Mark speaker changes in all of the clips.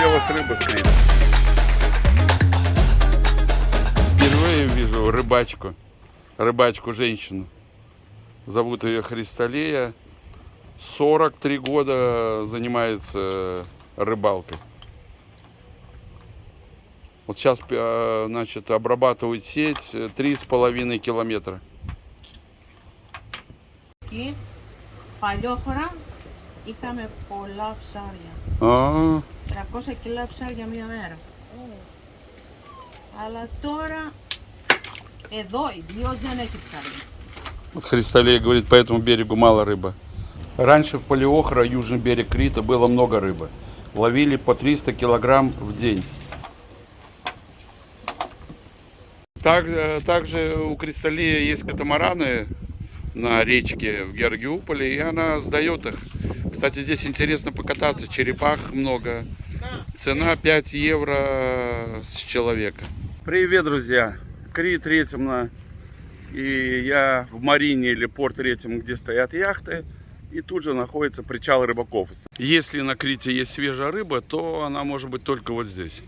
Speaker 1: вас рыба с Крита. Впервые вижу рыбачку-женщину. Зовут ее Христалея. 43 года занимается рыбалкой. Вот сейчас, значит, обрабатывает сеть 3,5 километра.
Speaker 2: И παλιόχωρα είχαμε πολλά ψάρια. 300 κιλά ψάρια μία μέρα. Αλλά τώρα εδώ ιδίως δεν έχει ψάρια.
Speaker 1: Вот Христалея говорит, по этому берегу мало рыбы. Раньше в Палеохра, южный берег Крита, было много рыбы. Ловили по 300 килограмм в день. Также у Христалеи есть катамараны на речке в Георгиуполе, и она сдает их. Кстати, здесь интересно покататься, черепах много. Цена 5 евро с человека. Привет, друзья! Крит Ретимна. И я в Марине или порт Ретим, где стоят яхты. И тут же находится причал рыбаков. Если на Крите есть свежая рыба, то она может быть только вот здесь,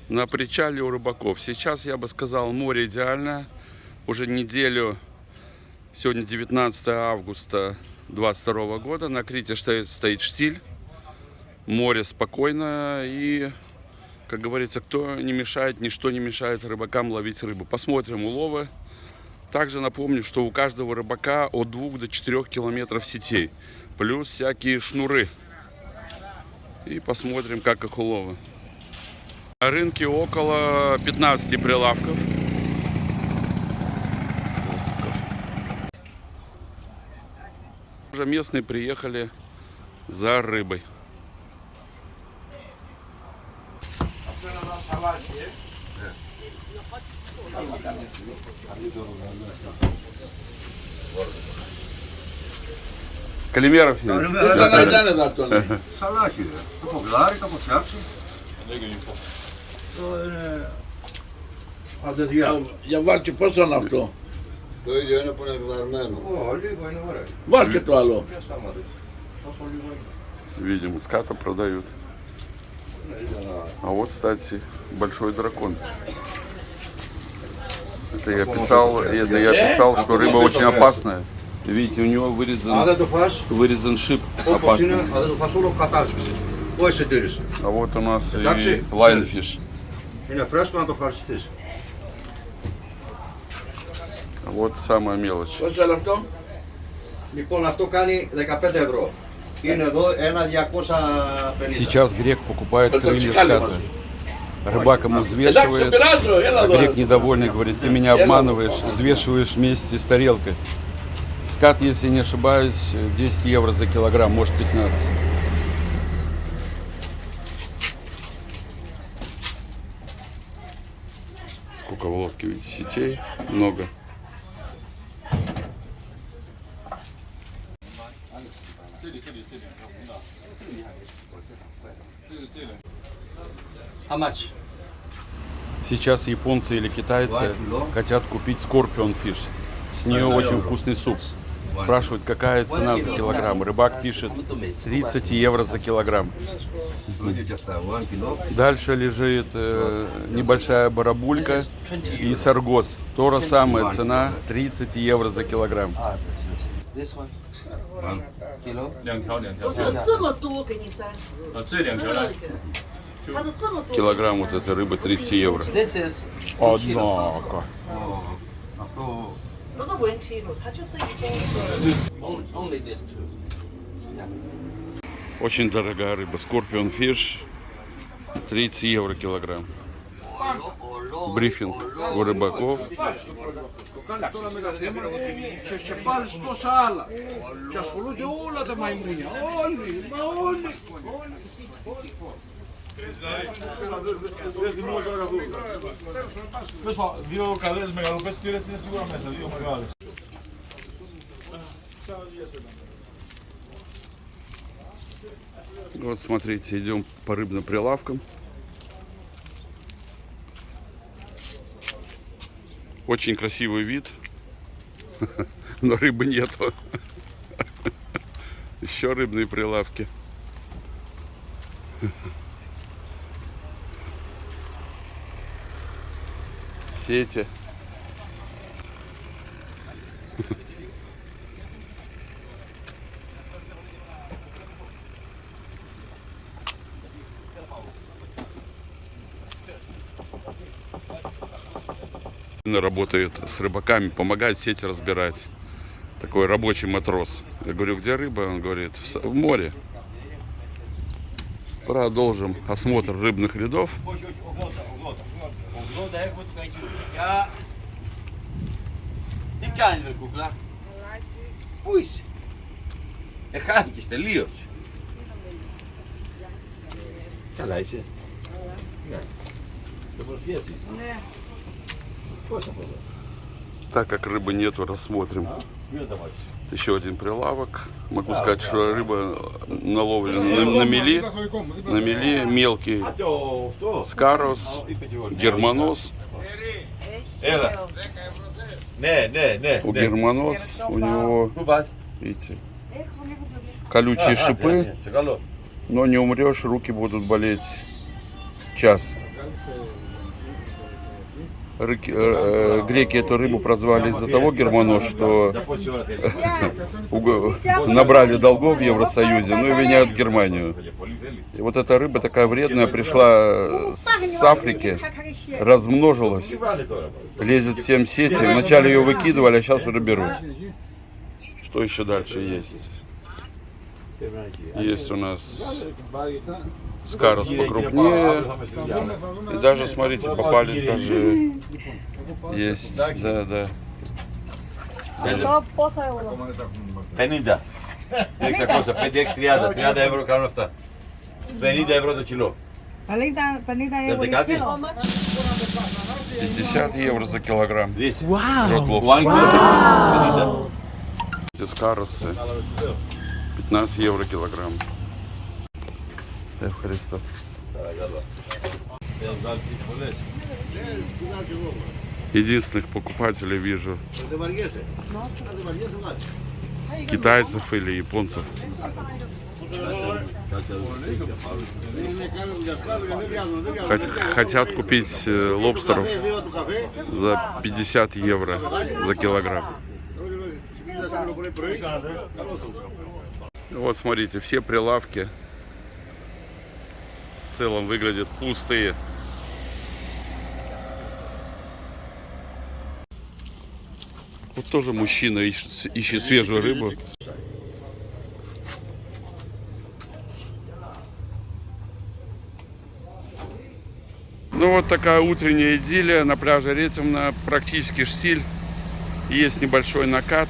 Speaker 1: на причале у рыбаков. Сейчас, я бы сказал, море идеально. Уже неделю, сегодня 19 августа 2022 года, на Крите стоит штиль. Море спокойно и, как говорится, ничто не мешает рыбакам ловить рыбу. Посмотрим уловы. Также напомню, что у каждого рыбака от 2 до 4 километров сетей. Плюс всякие шнуры. И посмотрим, как их уловы. На рынке около 15 прилавков. Уже местные приехали за рыбой. Καλημέρα φίλε.
Speaker 3: Σαλάκι ρε, το κοκλάρι, το φτιάξει.
Speaker 4: Για βάλτε πόσο είναι αυτό.
Speaker 3: Το ίδιο είναι που είναι βιδαρμένο. Λίγο είναι ωραίο.
Speaker 4: Βάλτε το άλλο.
Speaker 3: Τόσο λίγο είναι.
Speaker 1: Видимо, ската продают. А вот, кстати, большой дракон. Это я писал, что рыба очень опасная. Видите, у него вырезан шип опасный. А вот у нас и лайнфиш.
Speaker 3: Είναι φρέσκο να το ευχαριστηθείς.
Speaker 1: А вот самая мелочь.
Speaker 4: Πόσο είναι αυτό.
Speaker 3: Λοιπόν, αυτό κάνει 15 ευρώ. Είναι εδώ ένα 250.
Speaker 1: Сейчас грек покупает крылья ската. Рыбак ему взвешивает, а грек недовольный говорит, ты меня обманываешь, взвешиваешь вместе с тарелкой. Скат, если не ошибаюсь, 10 евро за килограмм, может 15. Сколько в лодке, видите, сетей много.
Speaker 3: How much?
Speaker 1: Сейчас японцы или китайцы хотят купить Scorpion Fish. С нее очень вкусный суп. Спрашивают, какая цена за килограмм. Рыбак пишет 30 евро за килограмм. Дальше лежит небольшая барабулька и саргоз. То же самое, цена 30 евро за килограмм.
Speaker 5: This one. Kilo.
Speaker 6: 2条2条。
Speaker 7: 不是这么多给你30，
Speaker 6: 这2条来。
Speaker 7: 它是这么多。
Speaker 1: Килограмм вот этой рыбы 30 евро.
Speaker 5: This is
Speaker 1: Однако.
Speaker 3: Αυτό...
Speaker 7: 不是 1 kilo，它就这一包。
Speaker 5: only this two.
Speaker 1: Очень дорогая рыба. Scorpion Fish 30 евро килограмм. Брифинг у рыбаков.
Speaker 4: Και πάλι τόσα άλλα. Και ασχολούνται όλα τα μαϊμούνια. Όλοι, μα όλοι.
Speaker 6: Δύο καλές μεγαλοπέστηρες είναι σίγουρα μέσα, δύο μεγάλες.
Speaker 1: Вот смотрите, идем по рыбным прилавкам. Очень красивый вид, но рыбы нету. Еще рыбные прилавки. Сети. Работает с рыбаками, помогает сети разбирать. Такой рабочий матрос. Я говорю, где рыба? Он говорит, в море. Продолжим осмотр рыбных рядов. Так как рыбы нету, рассмотрим еще один прилавок. Могу сказать, что рыба наловлена на мели мелкий скарос, германос. У германос у него, видите, колючие шипы, но не умрешь, руки будут болеть час. Греки эту рыбу прозвали из-за того, германос, что набрали долгов в Евросоюзе, ну и виняют Германию. И вот эта рыба такая вредная пришла с Африки, размножилась, лезет всем сети. Вначале ее выкидывали, а сейчас уже берут. Что еще дальше есть? Есть у нас скарос покрупнее. И даже, смотрите, попались даже... Есть, да.
Speaker 3: 50. 600, 5, 30 ευρώ κάνουν αυτά. 50 ευρώ το κιλό.
Speaker 2: 50 euro kilo.
Speaker 1: 50 евро за килограмм.
Speaker 3: Вау!
Speaker 1: Эти скаросы 15 евро килограмм. Христо. Единственных покупателей вижу китайцев или японцев. Хотят купить лобстеров за 50 евро за килограмм. Вот смотрите, все прилавки в целом выглядят пустые. Вот тоже мужчина ищет свежую рыбу. Ну вот такая утренняя идиллия на пляже Ретемно, практически штиль, есть небольшой накат.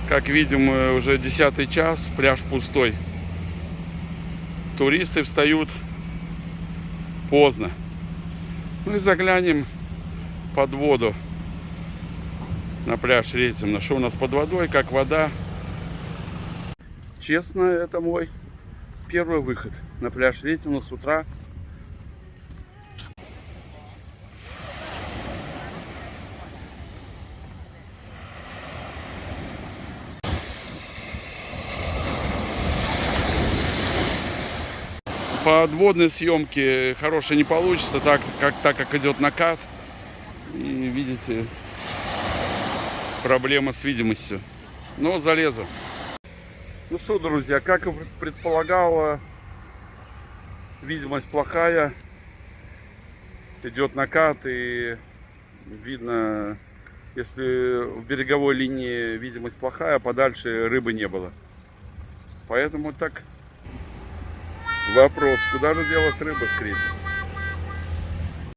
Speaker 1: Как видим, уже 10-й час, пляж пустой. Туристы встают поздно. Ну и заглянем под воду на пляж Ретемно. Что у нас под водой, как вода. Честно, это мой первый выход на пляж Ретемно с утра. Подводной съемки хорошей не получится, так как идет накат. И видите, проблема с видимостью. Но залезу. Ну что, друзья, как и предполагала, видимость плохая. Идет накат и видно, если в береговой линии видимость плохая, подальше рыбы не было. Поэтому так... Вопрос, куда же делась рыба, Скрип?